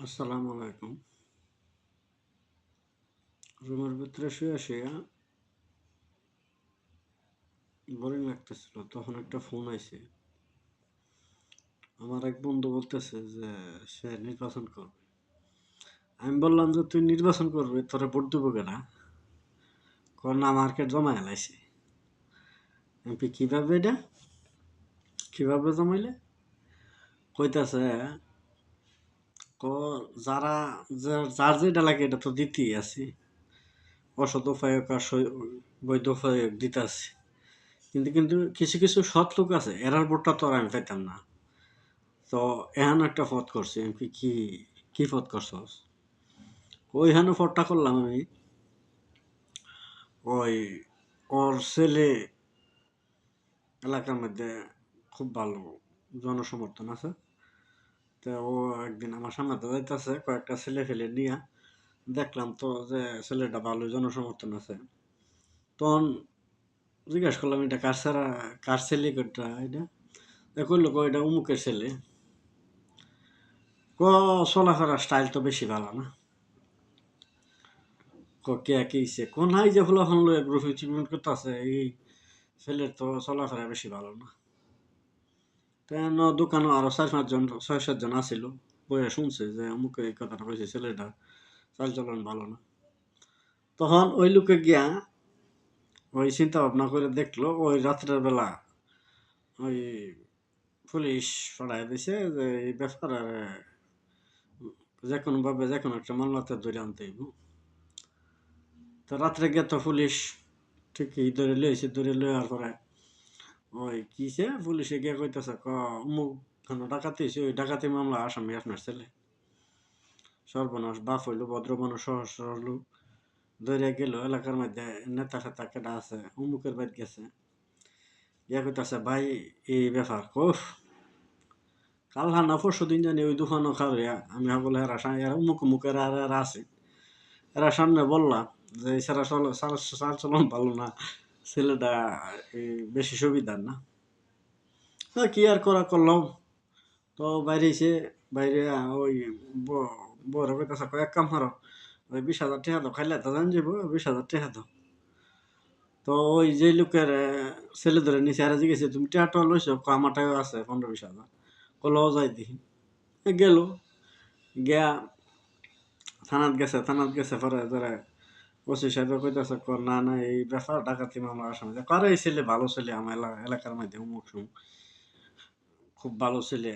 আসসালামু আলাইকুম। রুমের ভিতরে শুয়ে শুয়ে বোরিং লাগতেছিল। তখন একটা ফোন আইছে। আমার এক বন্ধু বলতেছে যে সে নির্বাচন করবে। আমি বললাম যে তুই নির্বাচন করবি তোরে ভোট দেবো কেনা? কয় না মার্কেট জমা এলাইছে। এমপি কিভাবে এটা? কিভাবে জমাইলে? কইতাছে ক যারা যার যেটা লাগে এটা তো দিতেই আছি। অসৎ উপায় আর বৈধ উপায় দিতে আছি। কিন্তু কিন্তু কিছু কিছু সৎ লোক আছে এরার ভোটটা তো আর আমি পাইতাম না। তো এহেন একটা পথ করছি আমি কি পথ করছস? ওইখানে পথটা করলাম আমি ওই ওর ছেলে এলাকার মধ্যে খুব ভালো জনসমর্থন আছে। তো ও একদিন আমার সামনে তো যাইতেছে কয়েকটা ছেলে ফেলে নিয়ে দেখলাম তো যে ছেলেটা ভালো জনসমর্থন আছে। তখন জিজ্ঞাসা করলাম এটা কার ছেলে কোনটা এটা? কইলো এটা অমুকের ছেলে। ক চলাফেরার স্টাইল তো বেশি ভালো না। কে হইছে কোন হাই যে ফুলাফান লয়ে গ্রুপ চিপমেন্ট করতেছে এই ছেলের তো চলাফেরা বেশি ভালো না। তেন দোকানও আরো 4-5 জন 6-7 জন আছিল বইয়া শুনছে যে অমুক এই কথাটা কইছে ছেলেটা চাল চলন ভালো না। তখন ওই লোকে গিয়া ওই চিন্তা ভাবনা করে দেখলো ওই রাত্রের বেলা ওই পুলিশ পাঠায় দিছে যে এই ব্যাপারে যে কোনো ভাবে যে কোনো একটা মামলাতে ধরে আনতে হইব। তো রাত্রে গিয়ে তো পুলিশ ঠিকই ধরে লইছে ধরে লইয়ার পরে ওই কিসে পুলিশে গিয়ে কইতেছে অমুক খানো ডাকাতি হয়েছে ওই ডাকাতি মামলা আসামি আপনার ছেলে। সর্বনাশ বাপ হইলো ভদ্র মানুষ সহজ সরল লোক ধরে গেল এলাকার মধ্যে নেতা ফেতা কেটা আছে অমুকের বাড়ি গেছে গিয়া কইতাছে ভাই এই ব্যাপার কফ কাল হানা পরশু দিন জানি ওই দোকানও খাওয়া আমি বলে এরা অমুক অমুকের আর এরা আছে এরা সামনে বললাম যে এছাড়া চাল চলন ভালো না ছেলেটা বেশি সুবিধার না কি আর করা করলাম তো বাইরে এসে বাইরে ওই বড় কইতাছে এক কাম করো ওই 20,000 টাকা দাও খাইলে তো জান যাবো 20,000 টাকা দাও তো ওই যে লোকের ছেলে ধরে নিচে আর জিজ্ঞেস তুমি টাকা লইছো আমার টাকা আছে 15-20,000 কল যাই দেখি গেল গিয়া থানাত গেছে পরে ধরে ওসি সাহেব কইতাছে না না এই ব্যাপার ডাকাতি মামলা আসামি করে এই ছেলে ভালো ছেলে আমার এলাকার মধ্যে অমুক খুব ভালো ছেলে